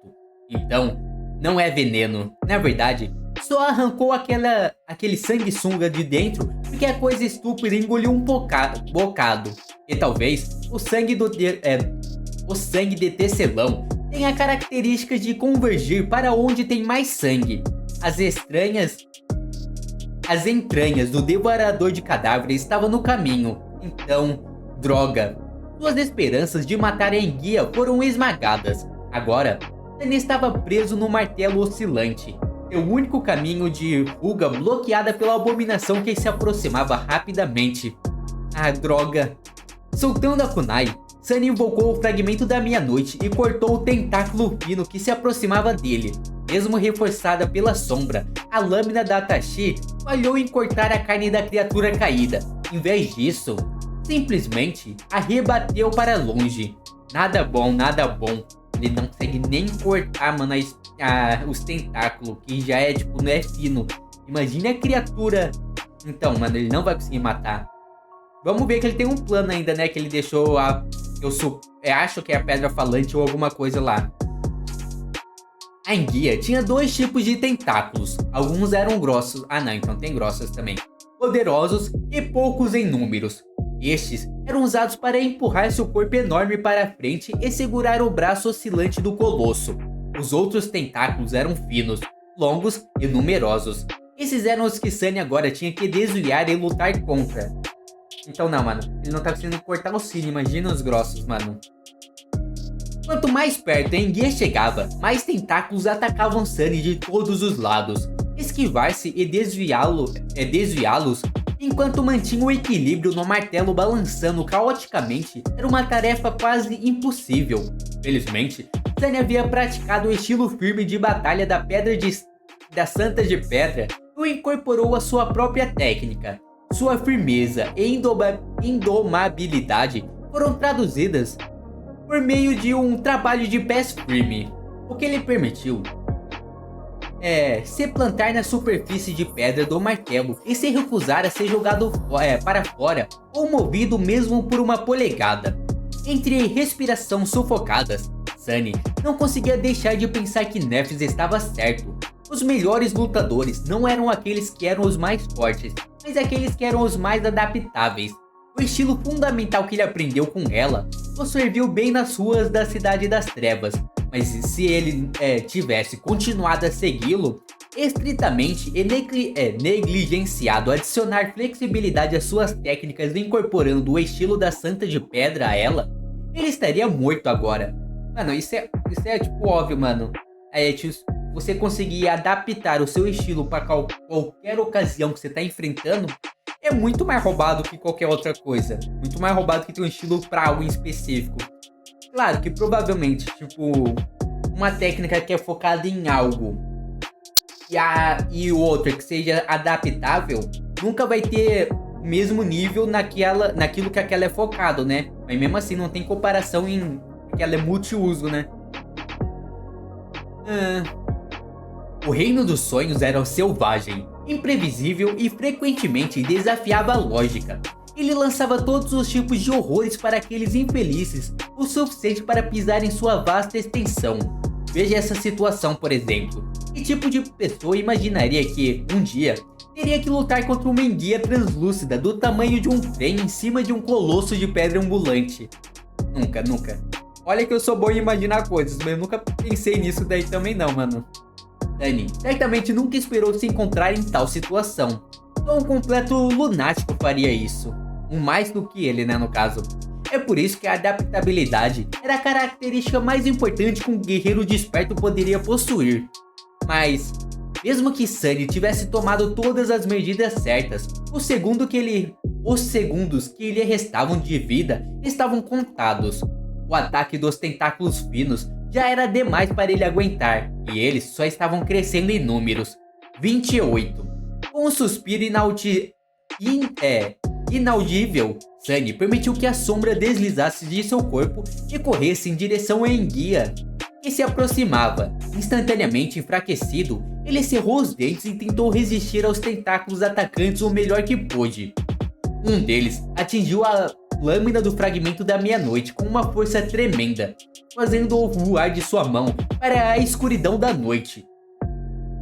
Então, não é veneno. Na verdade, só arrancou aquele sanguessuga de dentro porque a coisa estúpida engoliu um bocado. E talvez o sangue de tecelão tenha características de convergir para onde tem mais sangue. As entranhas do devorador de cadáveres estavam no caminho. Então, droga. Suas esperanças de matar a enguia foram esmagadas. Agora, Sunny estava preso no martelo oscilante. Seu único caminho de fuga bloqueada pela abominação que se aproximava rapidamente. Ah, droga. Soltando a kunai, Sunny invocou o fragmento da meia-noite e cortou o tentáculo fino que se aproximava dele. Mesmo reforçada pela sombra, a lâmina da Tachi falhou em cortar a carne da criatura caída. Em vez disso, simplesmente a rebateu para longe. Nada bom, nada bom. Ele não consegue nem cortar, mano, os tentáculos, que já é, tipo, não é fino. Imagina a criatura. Então, mano, ele não vai conseguir matar. Vamos ver que ele tem um plano ainda, né? Que ele deixou eu acho que é a pedra falante ou alguma coisa lá. A enguia tinha dois tipos de tentáculos. Alguns eram grossos. Ah, não, então tem grossos também. Poderosos e poucos em números. Estes eram usados para empurrar seu corpo enorme para frente e segurar o braço oscilante do colosso. Os outros tentáculos eram finos, longos e numerosos. Esses eram os que Sunny agora tinha que desviar e lutar contra. Então não, mano. Ele não tá conseguindo cortar o cílio. Imagina os grossos, mano. Quanto mais perto a enguia chegava, mais tentáculos atacavam Sunny de todos os lados. Esquivar-se e desviá-los enquanto mantinha o equilíbrio no martelo balançando caoticamente era uma tarefa quase impossível. Felizmente, Sunny havia praticado o estilo firme de batalha da Santa de Pedra e incorporou a sua própria técnica. Sua firmeza e indomabilidade foram traduzidas por meio de um trabalho de pés firme, o que lhe permitiu se plantar na superfície de pedra do martelo e se recusar a ser jogado para fora ou movido mesmo por uma polegada. Entre respirações sufocadas, Sunny não conseguia deixar de pensar que Nephis estava certo. Os melhores lutadores não eram aqueles que eram os mais fortes, mas aqueles que eram os mais adaptáveis. O estilo fundamental que ele aprendeu com ela o serviu bem nas ruas da Cidade das Trevas, mas se ele tivesse continuado a segui-lo estritamente e negligenciado adicionar flexibilidade às suas técnicas incorporando o estilo da Santa de Pedra a ela, ele estaria morto agora. Mano, isso é tipo óbvio, mano. Você conseguir adaptar o seu estilo para qualquer ocasião que você tá enfrentando é muito mais roubado que qualquer outra coisa. Muito mais roubado que ter um estilo para algo em específico. Claro que provavelmente, tipo, uma técnica que é focada em algo e outra que seja adaptável, nunca vai ter o mesmo nível naquilo que aquela é focado, né? Mas mesmo assim não tem comparação que ela é multiuso, né? O reino dos sonhos era selvagem, imprevisível e frequentemente desafiava a lógica. Ele lançava todos os tipos de horrores para aqueles infelizes, o suficiente para pisar em sua vasta extensão. Veja essa situação, por exemplo. Que tipo de pessoa imaginaria que, um dia, teria que lutar contra uma enguia translúcida do tamanho de um trem em cima de um colosso de pedra ambulante? Nunca, nunca. Olha que eu sou bom em imaginar coisas, mas eu nunca pensei nisso daí também não, mano. Sunny certamente nunca esperou se encontrar em tal situação. Só um completo lunático faria isso. Mais do que ele, né, no caso. É por isso que a adaptabilidade era a característica mais importante que um guerreiro desperto poderia possuir. Mas, mesmo que Sunny tivesse tomado todas as medidas certas, os segundos que lhe restavam de vida estavam contados. O ataque dos tentáculos finos já era demais para ele aguentar, e eles só estavam crescendo em números. 28. Com um suspiro inaudível, Sunny permitiu que a sombra deslizasse de seu corpo e corresse em direção a Enguia, que se aproximava. Instantaneamente enfraquecido, ele cerrou os dentes e tentou resistir aos tentáculos atacantes o melhor que pôde. Um deles atingiu a lâmina do fragmento da meia-noite com uma força tremenda, fazendo-o voar de sua mão para a escuridão da noite.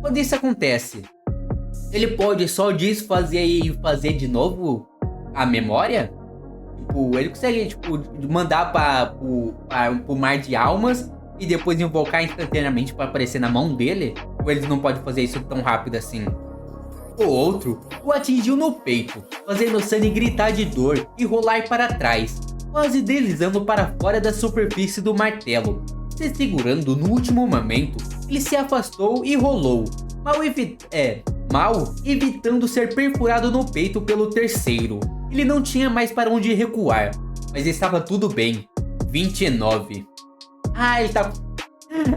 Quando isso acontece, ele pode só desfazer e fazer de novo a memória? Tipo, ele consegue mandar para o mar de almas e depois invocar instantaneamente para aparecer na mão dele? Ou eles não podem fazer isso tão rápido assim? O outro o atingiu no peito, fazendo Sunny gritar de dor e rolar para trás, quase deslizando para fora da superfície do martelo. Se segurando no último momento, ele se afastou e rolou, mal evitando ser perfurado no peito pelo terceiro. Ele não tinha mais para onde recuar, mas estava tudo bem. 29.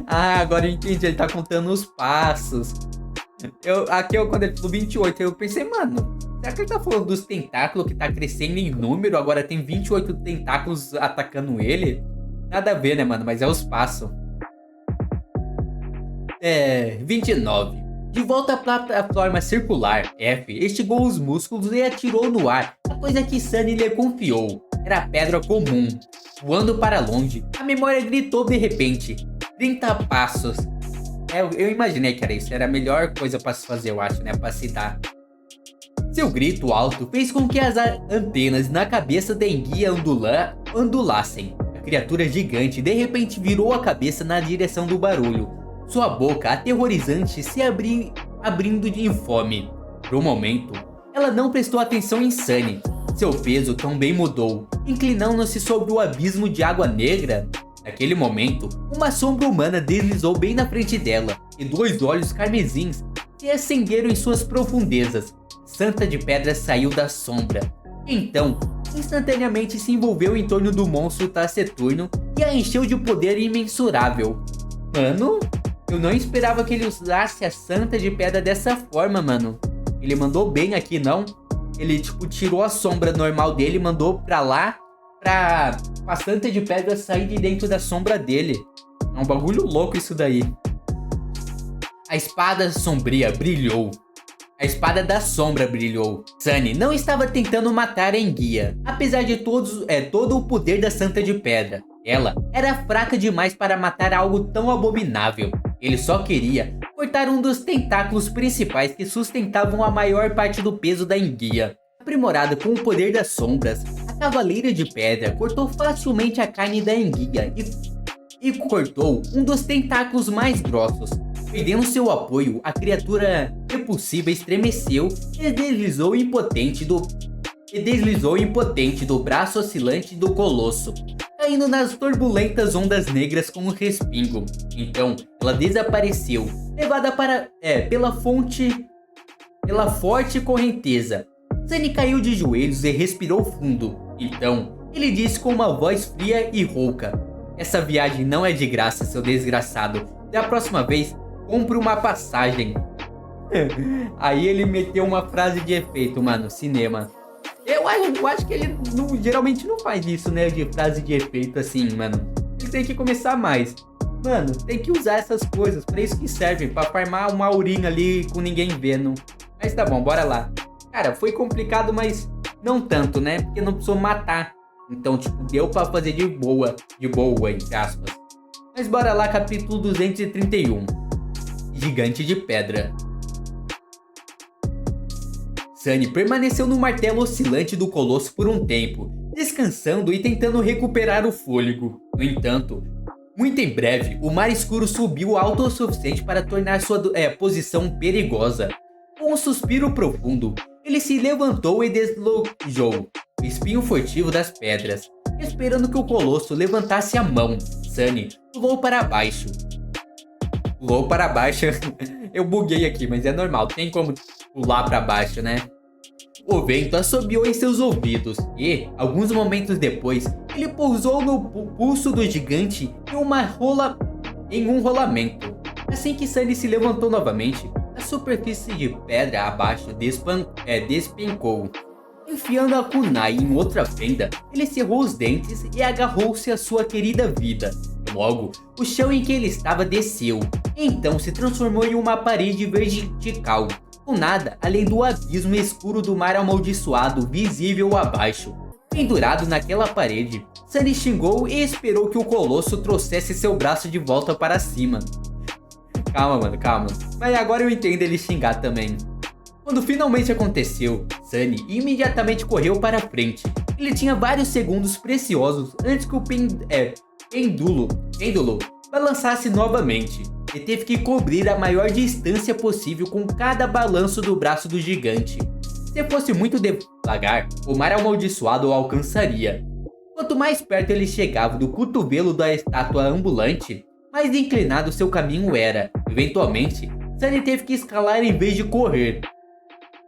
Agora eu entendi, ele tá contando os passos. Quando ele falou 28, eu pensei, mano, será que ele tá falando dos tentáculos que tá crescendo em número? Agora tem 28 tentáculos atacando ele? Nada a ver, né, mano? Mas é os passos. 29. De volta à plataforma circular, F esticou os músculos e atirou no ar a coisa que Sunny lhe confiou. Era pedra comum. Voando para longe, a memória gritou de repente. 30 passos. Eu imaginei que era isso. Era a melhor coisa para se fazer, eu acho, né? Para se dar. Seu grito alto fez com que as antenas na cabeça da enguia ondulassem. A criatura gigante de repente virou a cabeça na direção do barulho. Sua boca aterrorizante se abrindo em fome. Por um momento, ela não prestou atenção em Sunny. Seu peso também mudou, inclinando-se sobre o abismo de água negra. Naquele momento, uma sombra humana deslizou bem na frente dela, e 2 olhos carmesins se acenderam em suas profundezas. Santa de Pedra saiu da sombra. Então, instantaneamente se envolveu em torno do monstro taciturno e a encheu de poder imensurável. Mano, eu não esperava que ele usasse a Santa de Pedra dessa forma, mano. Ele mandou bem aqui, não? Ele, tirou a sombra normal dele e mandou pra lá pra a Santa de Pedra sair de dentro da sombra dele. É um bagulho louco isso daí. A espada sombria brilhou. A espada da sombra brilhou. Sunny não estava tentando matar a enguia, apesar de todo o poder da Santa de Pedra. Ela era fraca demais para matar algo tão abominável. Ele só queria cortar um dos tentáculos principais que sustentavam a maior parte do peso da enguia. Aprimorada com o poder das sombras, a Cavaleira de Pedra cortou facilmente a carne da enguia e cortou um dos tentáculos mais grossos. Perdendo seu apoio, a criatura repulsiva estremeceu e deslizou impotente do braço oscilante do colosso, caindo nas turbulentas ondas negras com um respingo. Então, ela desapareceu, levada pela forte correnteza. Sunny caiu de joelhos e respirou fundo. Então, ele disse com uma voz fria e rouca: "Essa viagem não é de graça, seu desgraçado. Da próxima vez, compre uma passagem." Aí ele meteu uma frase de efeito, mano, cinema. Eu acho que ele geralmente não faz isso, né, de frase de efeito assim, mano. Ele tem que começar mais. Mano, tem que usar essas coisas, pra isso que servem, pra farmar uma aurinha ali com ninguém vendo. Mas tá bom, bora lá. Cara, foi complicado, mas não tanto, né? Porque não precisou matar. Então, deu pra fazer de boa, entre aspas. Mas bora lá, capítulo 231. Gigante de Pedra. Sunny permaneceu no martelo oscilante do colosso por um tempo, descansando e tentando recuperar o fôlego. No entanto, muito em breve, o mar escuro subiu alto o suficiente para tornar sua posição perigosa. Com um suspiro profundo, ele se levantou e deslojou o espinho furtivo das pedras, esperando que o colosso levantasse a mão. Sunny pulou para baixo. Eu buguei aqui, mas é normal, tem como pular para baixo, né? O vento assobiou em seus ouvidos e, alguns momentos depois, ele pousou no pulso do gigante em um rolamento. Assim que Sunny se levantou novamente, a superfície de pedra abaixo despencou. Enfiando a kunai em outra fenda, ele cerrou os dentes e agarrou-se à sua querida vida. Logo, o chão em que ele estava desceu, e então se transformou em uma parede vertical, com nada além do abismo escuro do mar amaldiçoado visível abaixo. Pendurado naquela parede, Sunny xingou e esperou que o colosso trouxesse seu braço de volta para cima. Calma, mano, calma. Mas agora eu entendo ele xingar também. Quando finalmente aconteceu, Sunny imediatamente correu para frente. Ele tinha vários segundos preciosos antes que o pêndulo balançasse novamente. Ele teve que cobrir a maior distância possível com cada balanço do braço do gigante. Se fosse muito devagar, o mar amaldiçoado o alcançaria. Quanto mais perto ele chegava do cotovelo da estátua ambulante, mais inclinado seu caminho era. Eventualmente, Sunny teve que escalar em vez de correr.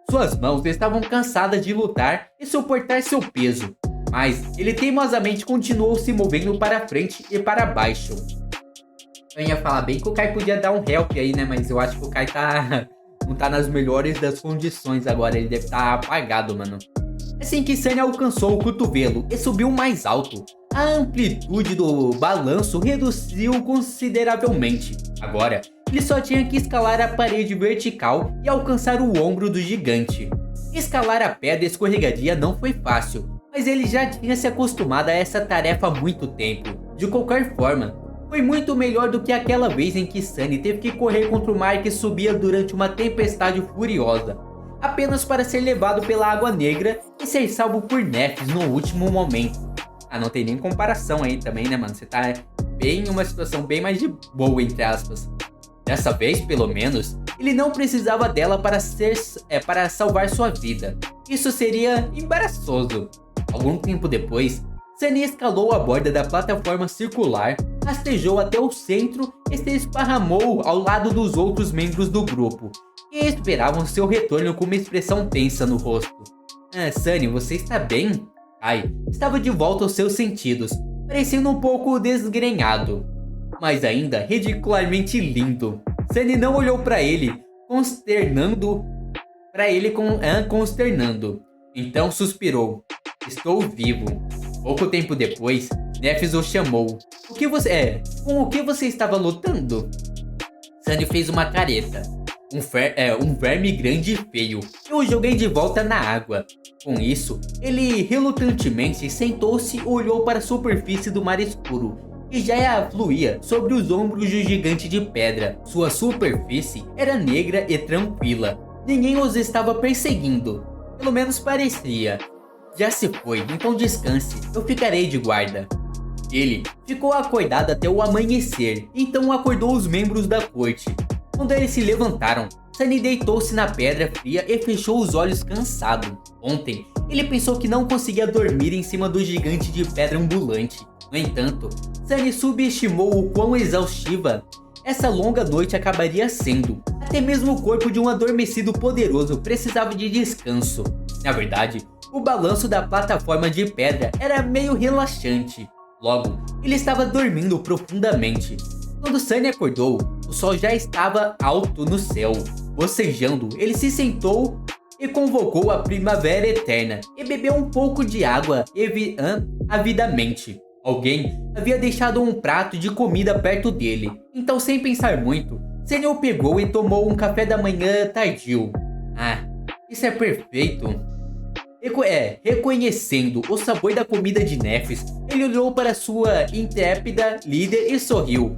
Suas mãos estavam cansadas de lutar e suportar seu peso, mas ele teimosamente continuou se movendo para frente e para baixo. Eu ia falar bem que o Kai podia dar um help aí, né? Mas eu acho que o Kai não tá nas melhores das condições agora, ele deve estar apagado, mano. Assim que Sunny alcançou o cotovelo e subiu mais alto, a amplitude do balanço reduziu consideravelmente. Agora, ele só tinha que escalar a parede vertical e alcançar o ombro do gigante. Escalar a pedra escorregadia não foi fácil, mas ele já tinha se acostumado a essa tarefa há muito tempo. De qualquer forma, foi muito melhor do que aquela vez em que Sunny teve que correr contra o mar que subia durante uma tempestade furiosa, apenas para ser levado pela água negra e ser salvo por Nephis no último momento. Ah, não tem nem comparação aí também, né, mano? Você tá bem em uma situação bem mais de boa, entre aspas. Dessa vez, pelo menos, ele não precisava dela para salvar sua vida. Isso seria embaraçoso. Algum tempo depois, Sunny escalou a borda da plataforma circular, rastejou até o centro e se esparramou ao lado dos outros membros do grupo, que esperavam seu retorno com uma expressão tensa no rosto. Sunny, você está bem? Kai estava de volta aos seus sentidos, parecendo um pouco desgrenhado, mas ainda ridicularmente lindo. Sunny não olhou para ele, consternando. Então suspirou. Estou vivo. Pouco tempo depois, Nephis o chamou. Com o que você estava lutando? Sunny fez uma careta. Um verme grande e feio. Eu o joguei de volta na água. Com isso, ele relutantemente sentou-se e olhou para a superfície do mar escuro, que já fluía sobre os ombros do gigante de pedra. Sua superfície era negra e tranquila. Ninguém os estava perseguindo. Pelo menos parecia. Já se foi, então descanse. Eu ficarei de guarda. Ele ficou acordado até o amanhecer, então acordou os membros da corte. Quando eles se levantaram, Sunny deitou-se na pedra fria e fechou os olhos cansado. Ontem, ele pensou que não conseguia dormir em cima do gigante de pedra ambulante. No entanto, Sunny subestimou o quão exaustiva essa longa noite acabaria sendo. Até mesmo o corpo de um adormecido poderoso precisava de descanso. Na verdade, o balanço da plataforma de pedra era meio relaxante. Logo, ele estava dormindo profundamente. Quando Sunny acordou, o sol já estava alto no céu. Bocejando, ele se sentou e convocou a primavera eterna e bebeu um pouco de água avidamente. Alguém havia deixado um prato de comida perto dele, então sem pensar muito, Sunny o pegou e tomou um café da manhã tardio. Isso é perfeito. Reconhecendo o sabor da comida de Nephis, ele olhou para sua intrépida líder e sorriu.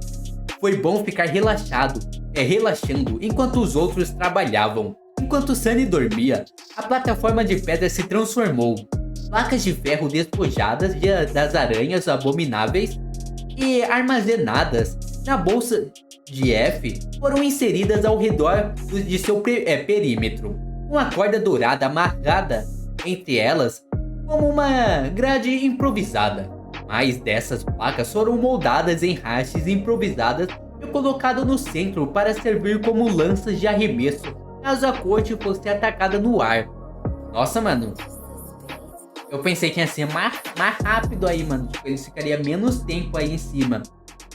Foi bom ficar relaxando enquanto os outros trabalhavam. Enquanto Sunny dormia, a plataforma de pedra se transformou. Placas de ferro despojadas das aranhas abomináveis e armazenadas na bolsa de F foram inseridas ao redor de seu perímetro. Uma corda dourada amarrada entre elas como uma grade improvisada. Mais dessas placas foram moldadas em hastes improvisadas e colocadas no centro para servir como lanças de arremesso caso a corte fosse atacada no ar. Nossa, mano. Eu pensei que ia ser mais rápido aí, mano. Tipo, eles ficariam menos tempo aí em cima.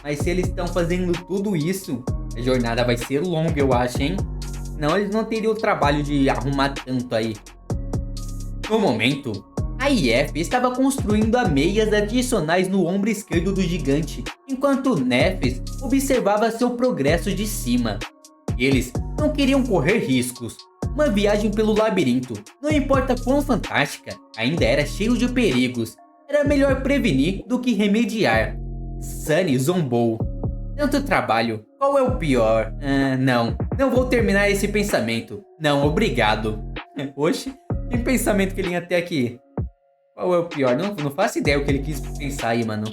Mas se eles estão fazendo tudo isso, a jornada vai ser longa, eu acho, hein? Senão eles não teriam o trabalho de arrumar tanto aí. No momento, a IF estava construindo ameias adicionais no ombro esquerdo do gigante, enquanto Nefes observava seu progresso de cima. Eles não queriam correr riscos. Uma viagem pelo labirinto, não importa quão fantástica, ainda era cheio de perigos. Era melhor prevenir do que remediar. Sunny zombou. Tanto trabalho, qual é o pior? Não vou terminar esse pensamento. Não, obrigado. Oxe, que pensamento que ele ia ter aqui? Qual é o pior? Não faço ideia o que ele quis pensar aí, mano.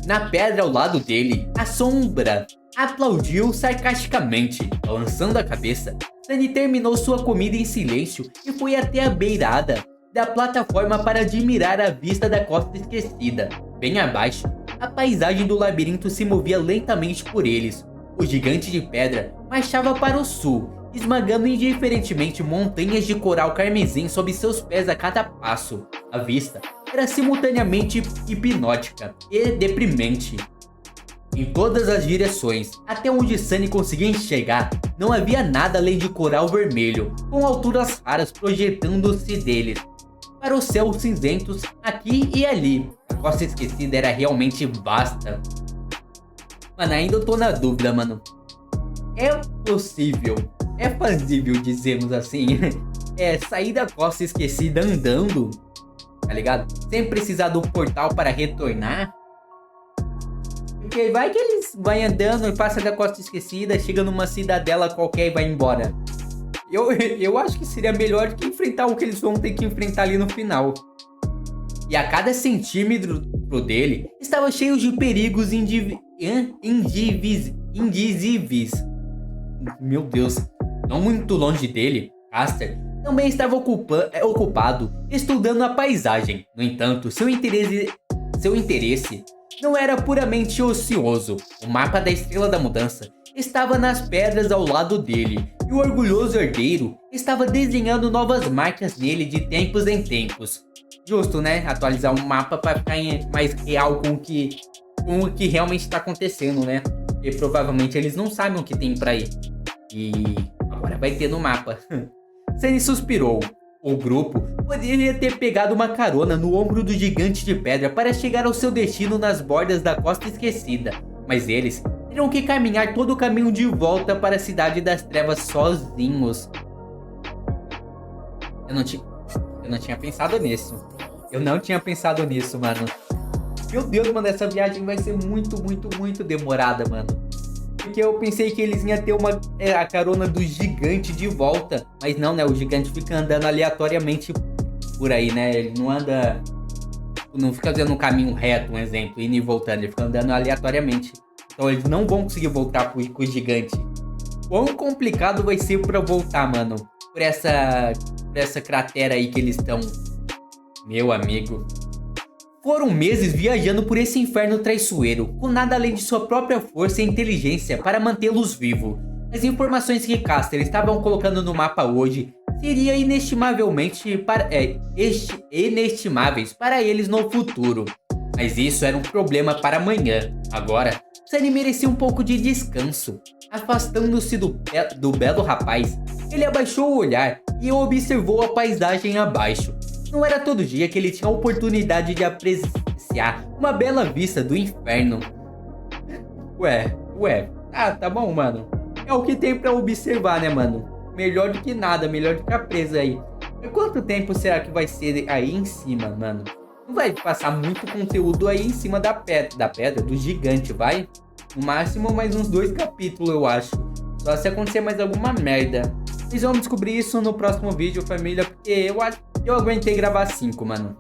Na pedra ao lado dele, a sombra aplaudiu sarcasticamente, balançando a cabeça. Sunny terminou sua comida em silêncio e foi até a beirada da plataforma para admirar a vista da costa esquecida. Bem abaixo, a paisagem do labirinto se movia lentamente por eles. O gigante de pedra marchava para o sul, esmagando indiferentemente montanhas de coral carmesim sob seus pés a cada passo. A vista era simultaneamente hipnótica e deprimente. Em todas as direções, até onde Sunny conseguia enxergar, não havia nada além de coral vermelho, com alturas raras projetando-se deles para os céus cinzentos aqui e ali. A costa esquecida era realmente vasta. Mano, ainda eu tô na dúvida, mano. É possível, é fazível, dizemos assim, sair da costa esquecida andando, tá ligado? Sem precisar do portal para retornar. Porque vai que eles vão andando e passam da costa esquecida, chega numa cidadela qualquer e vai embora. Eu acho que seria melhor do que enfrentar o que eles vão ter que enfrentar ali no final. E a cada centímetro dele estava cheio de perigos indizíveis. Meu Deus. Não muito longe dele, Caster também estava ocupado estudando a paisagem. No entanto, seu interesse não era puramente ocioso. O mapa da Estrela da Mudança estava nas pedras ao lado dele, e o orgulhoso herdeiro estava desenhando novas marcas nele de tempos em tempos. Justo, né? Atualizar um mapa para ficar mais real com o que realmente está acontecendo, né? E provavelmente eles não sabem o que tem para ir. E agora vai ter no mapa. Sunny suspirou. O grupo poderia ter pegado uma carona no ombro do gigante de pedra para chegar ao seu destino nas bordas da costa esquecida, mas eles teriam que caminhar todo o caminho de volta para a Cidade das Trevas sozinhos. Eu não tinha pensado nisso. Eu não tinha pensado nisso, mano. Meu Deus, mano, essa viagem vai ser muito, muito, muito demorada, mano. Porque eu pensei que eles iam ter a carona do gigante de volta. Mas não, né? O gigante fica andando aleatoriamente por aí, né? Ele não anda... Não fica fazendo um caminho reto, um exemplo, indo e voltando. Ele fica andando aleatoriamente. Então eles não vão conseguir voltar com o gigante. Quão complicado vai ser pra voltar, mano? Por essa cratera aí que eles estão. Meu amigo. Foram meses viajando por esse inferno traiçoeiro, com nada além de sua própria força e inteligência para mantê-los vivos. As informações que Caster estavam colocando no mapa hoje seriam inestimáveis para eles no futuro. Mas isso era um problema para amanhã. Agora, Sunny merecia um pouco de descanso. Afastando-se do belo rapaz, ele abaixou o olhar e observou a paisagem abaixo. Não era todo dia que ele tinha a oportunidade de apreciar uma bela vista do inferno. Tá bom, mano. É o que tem pra observar, né, mano? Melhor do que nada, melhor do que a presa aí. E quanto tempo será que vai ser aí em cima, mano? Não vai passar muito conteúdo aí em cima da pedra, do gigante, vai? No máximo mais uns 2 capítulos, eu acho. Só se acontecer mais alguma merda. Vocês vão descobrir isso no próximo vídeo, família, porque eu acho que eu aguentei gravar 5, mano.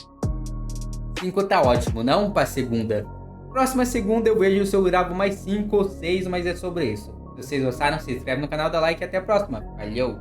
5 tá ótimo, não pra segunda. Próxima segunda eu vejo se eu gravo mais 5 ou 6, mas é sobre isso. Se vocês gostaram, se inscreve no canal, dá like e até a próxima. Valeu!